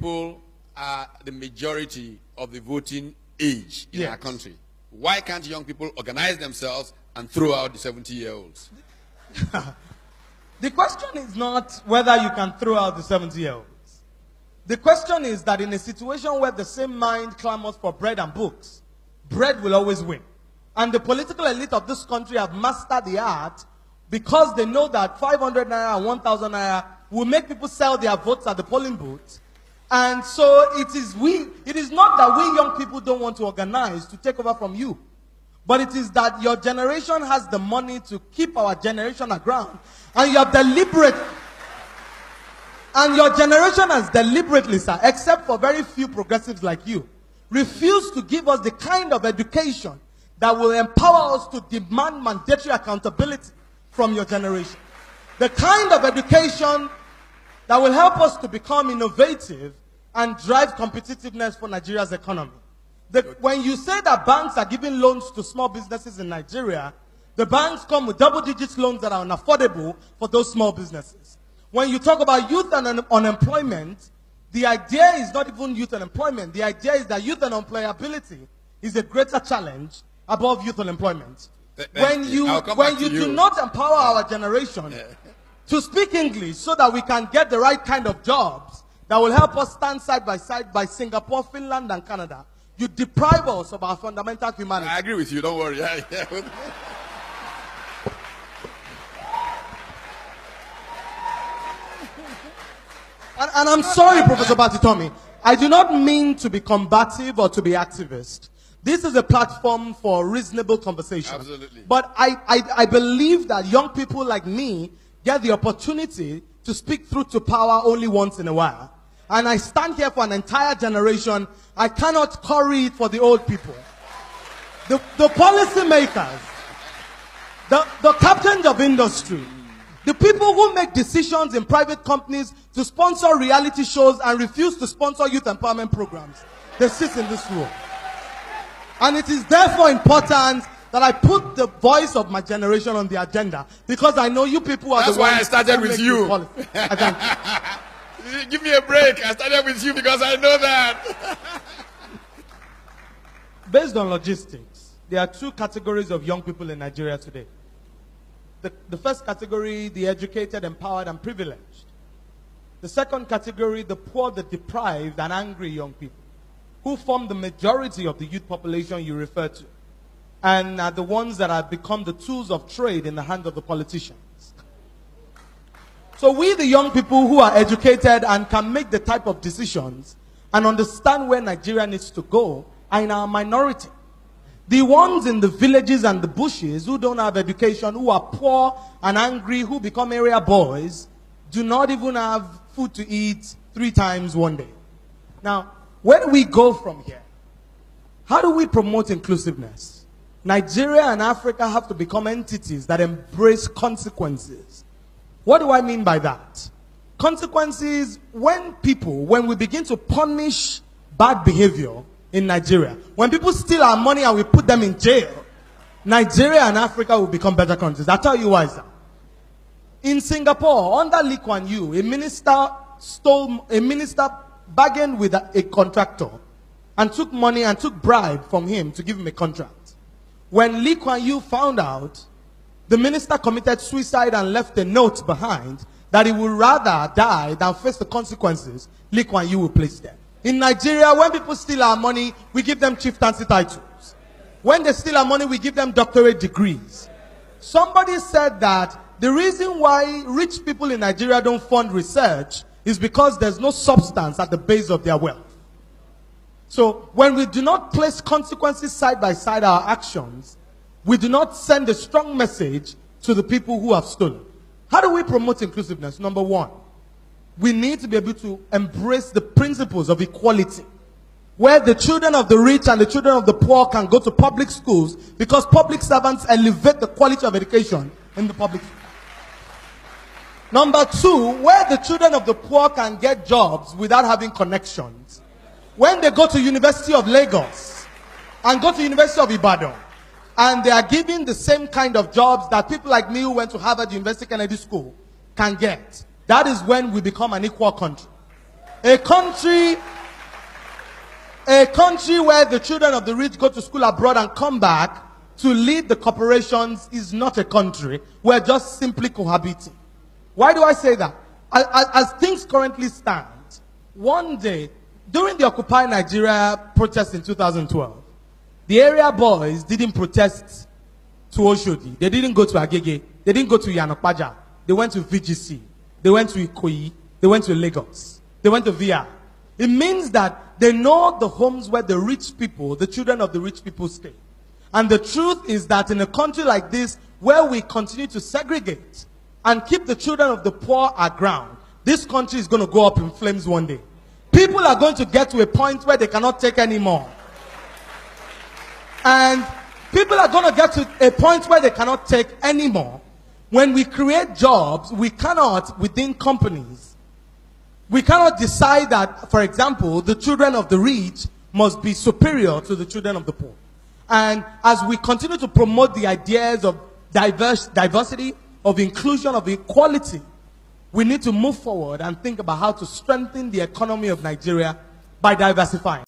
people are the majority of the voting age in our country. Why can't young people organize themselves and throw out the 70-year-olds? The question is not whether you can throw out the 70-year-olds. The question is that in a situation where the same mind clamors for bread and books, bread will always win. And the political elite of this country have mastered the art because they know that 500 naira and 1,000 naira will make people sell their votes at the polling booth. And so it is not that we young people don't want to organize to take over from you. But it is that your generation has the money to keep our generation aground. And you have and your generation has deliberately, sir, except for very few progressives like you, refused to give us the kind of education that will empower us to demand mandatory accountability from your generation. The kind of education that will help us to become innovative and drive competitiveness for Nigeria's economy. When you say that banks are giving loans to small businesses in Nigeria, the banks come with double-digit loans that are unaffordable for those small businesses. When you talk about youth and unemployment, the idea is not even youth unemployment. The idea is that youth unemployability is a greater challenge above youth unemployment. When you do not empower our generation to speak English so that we can get the right kind of jobs that will help us stand side by Singapore, Finland, and Canada, you deprive us of our fundamental humanity. I agree with you, don't worry. And I'm sorry, Professor Batitomi, I do not mean to be combative or to be activist. This is a platform for reasonable conversation. Absolutely. But I believe that young people like me get the opportunity to speak truth to power only once in a while. And I stand here for an entire generation. I cannot curry it for the old people. The policy makers, the captains of industry, the people who make decisions in private companies to sponsor reality shows and refuse to sponsor youth empowerment programs, they sit in this room. And it is therefore important that I put the voice of my generation on the agenda, because I know you people are That's the ones. why I started with you. Give me a break. I started with you because I know that. Based on logistics, there are two categories of young people in Nigeria today. The first category, the educated, empowered, and privileged. The second category, the poor, the deprived, and angry young people, who form the majority of the youth population you refer to, and are the ones that have become the tools of trade in the hands of the politicians. So we, the young people who are educated and can make the type of decisions and understand where Nigeria needs to go, are in our minority. The ones in the villages and the bushes who don't have education, who are poor and angry, who become area boys, do not even have food to eat 3 times one day. Now, where do we go from here? How do we promote inclusiveness? Nigeria and Africa have to become entities that embrace consequences. What do I mean by that? Consequences, when we begin to punish bad behavior in Nigeria, when people steal our money and we put them in jail, Nigeria and Africa will become better countries. I'll tell you why, sir. In Singapore, under Lee Kuan Yew, a minister bargained with a contractor and took money and took bribe from him to give him a contract. When Lee Kuan Yew found out, the minister committed suicide and left a note behind that he would rather die than face the consequences Lee Kuan Yew will place them. In Nigeria, when people steal our money, we give them chieftaincy titles. When they steal our money, we give them doctorate degrees. Somebody said that the reason why rich people in Nigeria don't fund research is because there's no substance at the base of their wealth. So when we do not place consequences side by side our actions, we do not send a strong message to the people who have stolen. How do we promote inclusiveness? Number one, we need to be able to embrace the principles of equality, where the children of the rich and the children of the poor can go to public schools, because public servants elevate the quality of education in the public schools. Number two, where the children of the poor can get jobs without having connections. When they go to University of Lagos and go to University of Ibadan, and they are given the same kind of jobs that people like me who went to Harvard University Kennedy School can get, that is when we become an equal country. A country where the children of the rich go to school abroad and come back to lead the corporations is not a country. We're just simply cohabiting. Why do I say that? As things currently stand, one day, during the Occupy Nigeria protest in 2012, the area boys didn't protest to Oshodi. They didn't go to Agege. They didn't go to Yanokpaja. They went to VGC. They went to Ikoyi. They went to Lagos. They went to VIA. It means that they know the homes where the rich people, the children of the rich people stay. And the truth is that in a country like this, where we continue to segregate and keep the children of the poor aground, this country is going to go up in flames one day. People are going to get to a point where they cannot take anymore. And people are going to get to a point where they cannot take anymore. When we create jobs, we cannot, within companies, we cannot decide that, for example, the children of the rich must be superior to the children of the poor. And as we continue to promote the ideas of diversity, of inclusion, of equality, we need to move forward and think about how to strengthen the economy of Nigeria by diversifying.